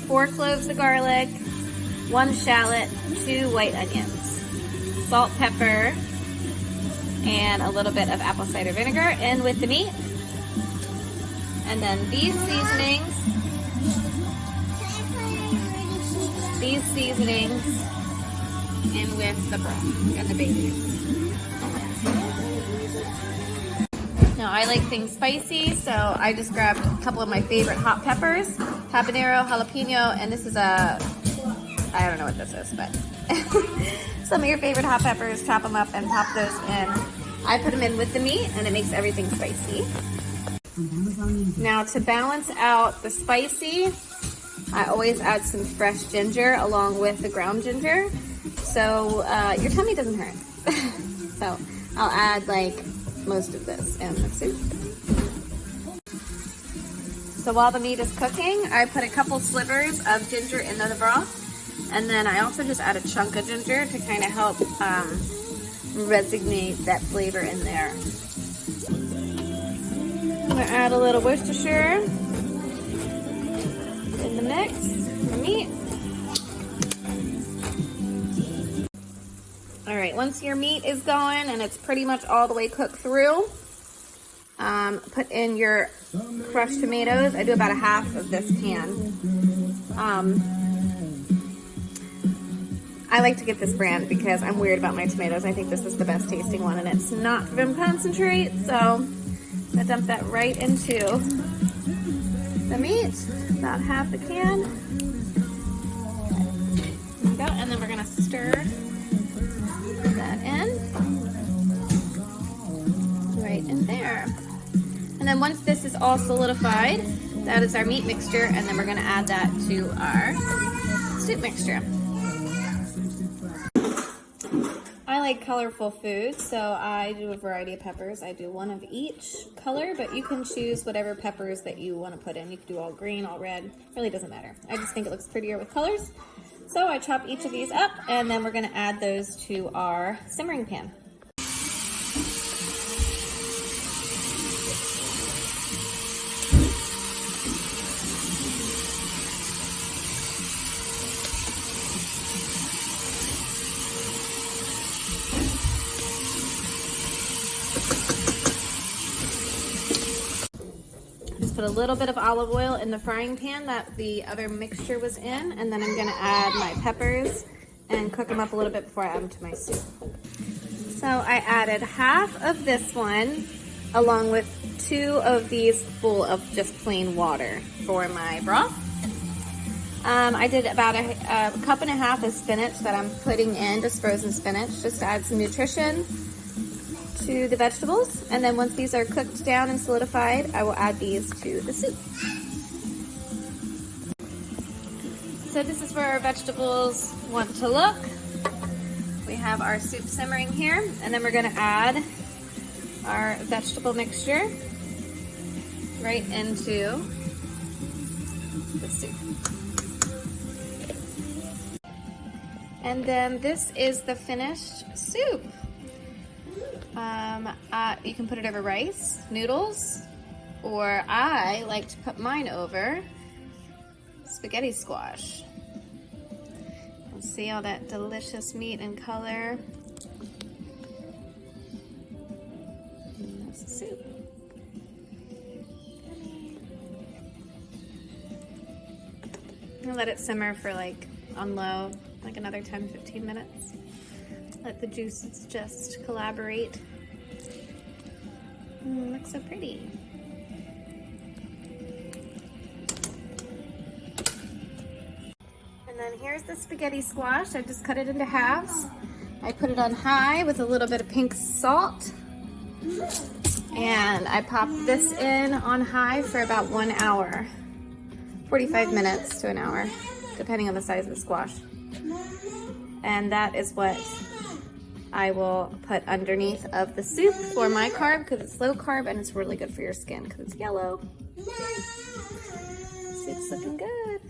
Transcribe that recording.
4 cloves of garlic, 1 shallot, 2 white onions, salt, pepper, and a little bit of apple cider vinegar in with the meat. And then these seasonings in with the broth and the bacon. Now I like things spicy, so I just grabbed a couple of my favorite hot peppers, habanero, jalapeno, and this is I don't know what this is, but some of your favorite hot peppers, chop them up and pop those in. I put them in with the meat and it makes everything spicy. Now to balance out the spicy, I always add some fresh ginger along with the ground ginger, so your tummy doesn't hurt. So I'll add like most of this in the soup. So while the meat is cooking, I put a couple slivers of ginger into the broth, and then I also just add a chunk of ginger to kind of help resonate that flavor in there. I'm gonna add a little Worcestershire in the mix for meat. All right, once your meat is going and it's pretty much all the way cooked through, put in your crushed tomatoes. I do about a half of this can. I like to get this brand because I'm weird about my tomatoes. I think this is the best tasting one, and it's not from concentrate, so I'm gonna dump that right into the meat, about half the can. There we go, and then we're gonna stir that in, right in there. And then once this is all solidified, that is our meat mixture, and then we're gonna add that to our soup mixture. I like colorful foods, so I do a variety of peppers. I do one of each color, but you can choose whatever peppers that you want to put in. You can do all green, all red, it really doesn't matter. I just think it looks prettier with colors. So I chop each of these up, and then we're gonna add those to our simmering pan. Put a little bit of olive oil in the frying pan that the other mixture was in, and then I'm gonna add my peppers and cook them up a little bit before I add them to my soup. So I added half of this one along with 2 of these full of just plain water for my broth. I did about a cup and a half of spinach that I'm putting in, just frozen spinach, just to add some nutrition to the vegetables. And then once these are cooked down and solidified, I will add these to the soup. So this is where our vegetables want to look. We have our soup simmering here, and then we're gonna add our vegetable mixture right into the soup. And then this is the finished soup. You can put it over rice, noodles, or I like to put mine over spaghetti squash. Let's see all that delicious meat and color. And that's the soup. I'll let it simmer for on low, another 10-15 minutes. Let the juices just collaborate. Looks so pretty. And then here's the spaghetti squash. I just cut it into halves. I put it on high with a little bit of pink salt. And I pop this in on high for about 1 hour. 45 minutes to an hour, depending on the size of the squash. And that is what I will put underneath of the soup for my carb, because it's low carb and it's really good for your skin because it's yellow. Soup's looking good.